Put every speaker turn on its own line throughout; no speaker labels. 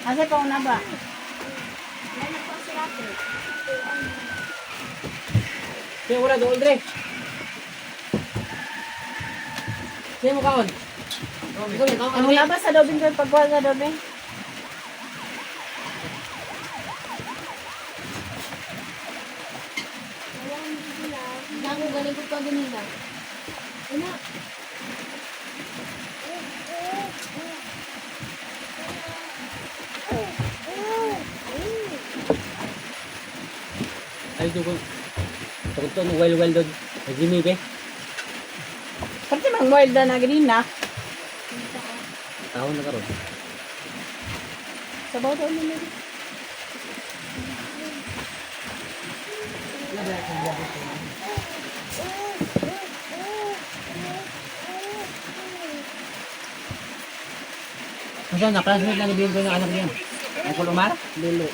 Asa pa una ba?
Kaya wala doon, Dre. Kaya mo kaon. Ikaw niya, kaon ka
Ang una ba sa dobing ko pagkuha sa dobing?
Ako galing ko pa ganina. Ano?
Ay, ito ko. Ito ko well doon. Ay, Jimmy, be.
Pati mang wild na ganun na.
Tao na karon.
Sabaw daw nila.
Masa na-classmate lang ibigin ko ng anak niya. Ang kulumar?
Dili.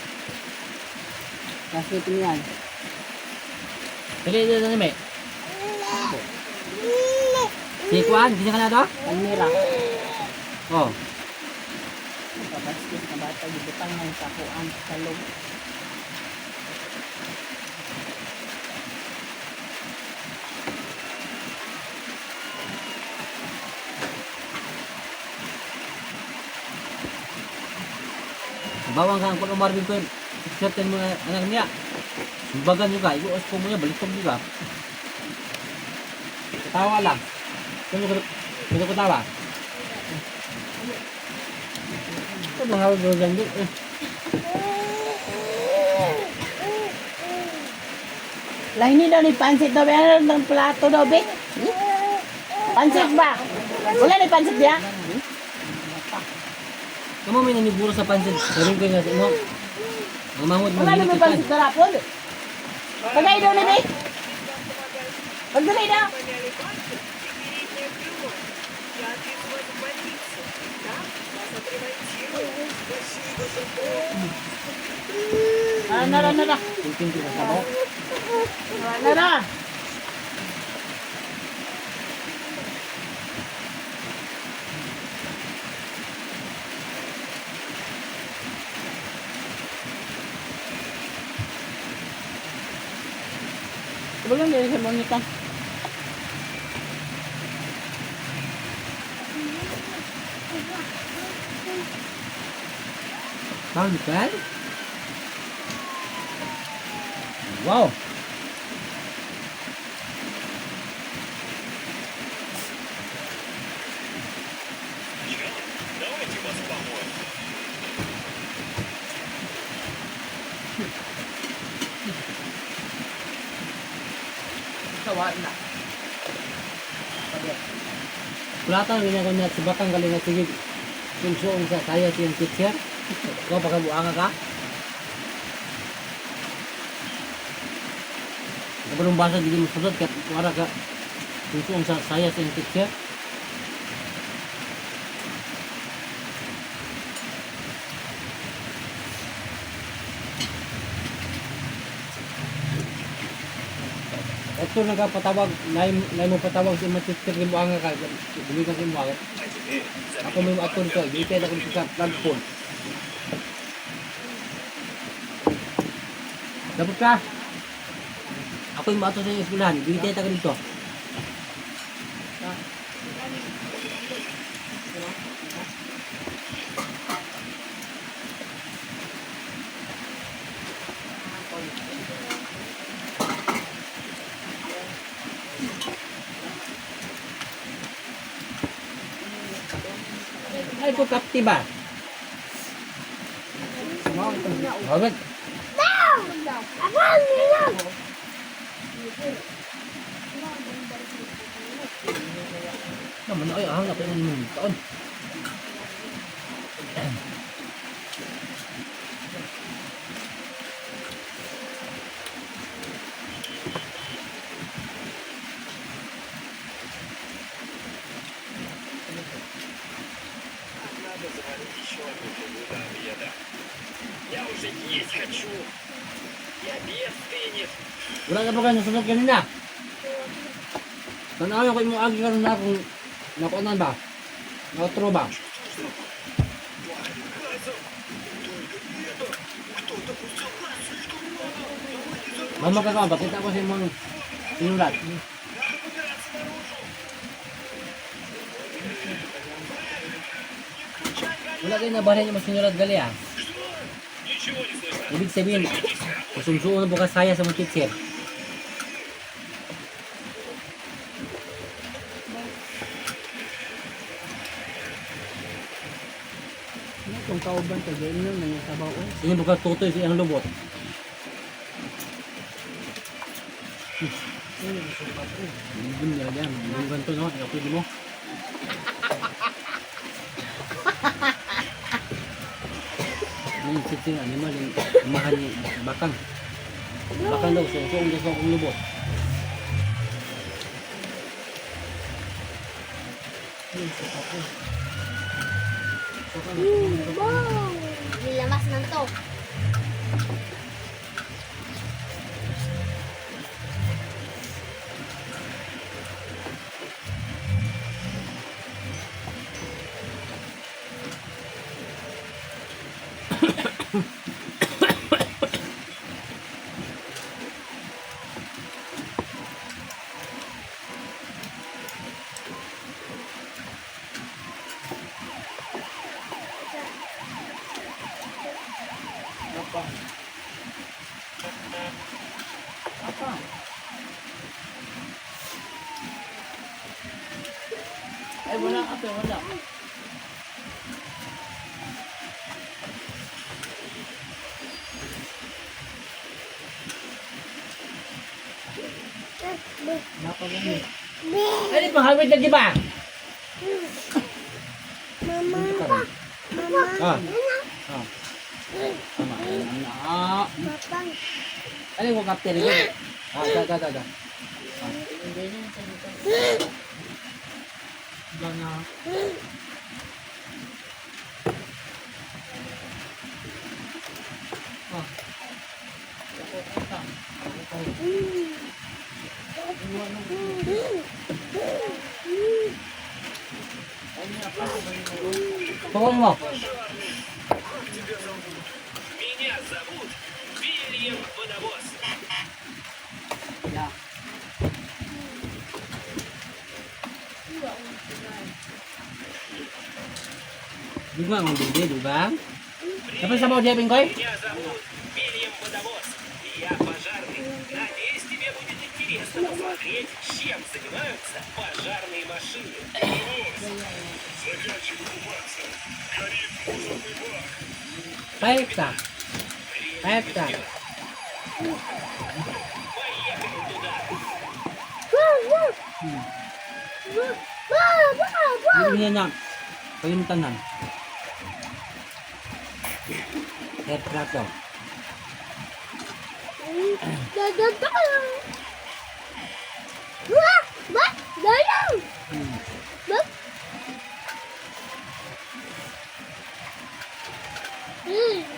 Kasi yan.
Dali, dali, dali, may. Si Kuan, gising ka na ito?
Ang mira.
Oh.
Kapastis na bata, gibutang ng sakuan sa loob.
Bawang ka ang kulumar din ko. Certain mga anak niya. Bagan juga, ibuos ko mo niya, baliktog juga. Tawa lang. Kung ko tawa. Ito mga hawag ko dyan din.
Lain ni daw ni pansit daw. Ano ng plato daw, be? Pansit ba? Wala ni pansit ya?
Kamu may naniburo sa pansin. Sabihin ko nga sa inyo. Ang mamot mo.
Wala na may pansit na rapon. Pagay daw ni be? Pagdalay daw. Nara.
Tingting ko sa sabaw.
Nara. Sebelum dari sebelum kita.
Tahu kan? Wow. Kulatan ganyan ko niya, subakang galing na sige. Kung suong sa kaya siyang teacher. Ikaw pagkabuanga ka? Kapag basa hindi mo sunod, kaya wala ka. Kung suong sa saya siyang teacher. Ito nagpatawag, lain mo patawag sa mga teacher ng buanga ka. Dili ka sa buanga. Ako may aton ko, gitay na ko sa platform. Dapat ka. Ako yung maato sa yung eskwelahan, gitay na ka dito. Ay, ito kapti ba? Hawag. Naman ay ahang ako ng taon. Wala ka pa kayo nasunod kanina. Tanaw ko yung agi karon na kung nakuanan ba? Nautro ba? Ang magkakaon, pakita ko sa imong sinulat. Wala kayo nabahan yung mga sinulat gali ah. Ibig sabihin, kusumsuon na bukas saya sa mga teacher.
Kung kauban ka, ganyan yun, may sabaw.
Ini bukan tutoy sa iyang lubot. Hindi niya yan. Yung ganito no, yung pwede mo. Yung sitting animal, yung mahal yung bakang. Bakang daw, suong sa suong lubot.
Wow! Nilamas na to.
Ay, wala kape, wala. Napagamit.
Ano pang hawid na di ba?
Mama.
Ah. Ah. Tama. Ah.
Papa.
Ano yung kapten nito? Ah, da.
Gana.
Pawang mo.
Меня зовут Вильям Водовоз.
Yeah.
Di ba ang bindi, di ba? Tapos sa mga jebing koy?
Меня зовут Вильям Водовоз. Я пожарный. Надеюсь, тебе будет интересно посмотреть, чем занимаются пожарные машины. Заканчивай купаться. Горит мусорный бак.
Kahit ka. Kahit ka.
Поехали туда.
Hindi niya na. Kalimutan na. Retrato.
Dadagdag. Wah! Wah! Dalang! Wah!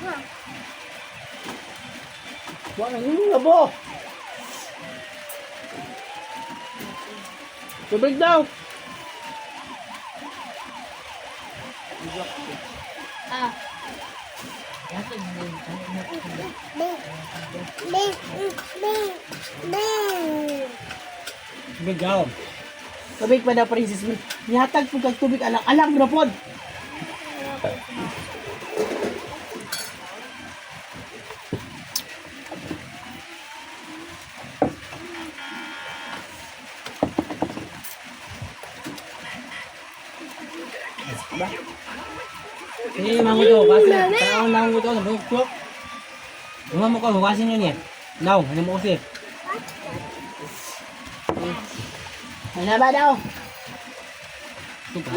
Wah!
Wala yung labo. Tubig daw.
Ah.
Bigaw.
Tubig pa na, Princess. Nihatag po kag tubig, alang na pod.
Eh, mango to. Kasi, taong mango to. Nabukok. Mga mo ko, huwasin yun eh. Now, ano mo kasi?
Ano ba daw?
Ito ba?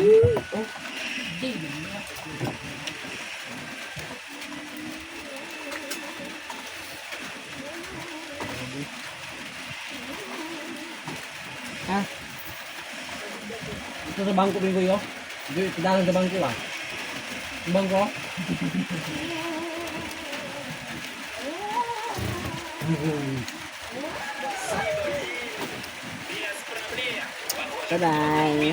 Ha?
Ito sa bangko ko yun. Ito dalang sa bangko ah. Yung bangko?
Без проблем.
Bye-bye.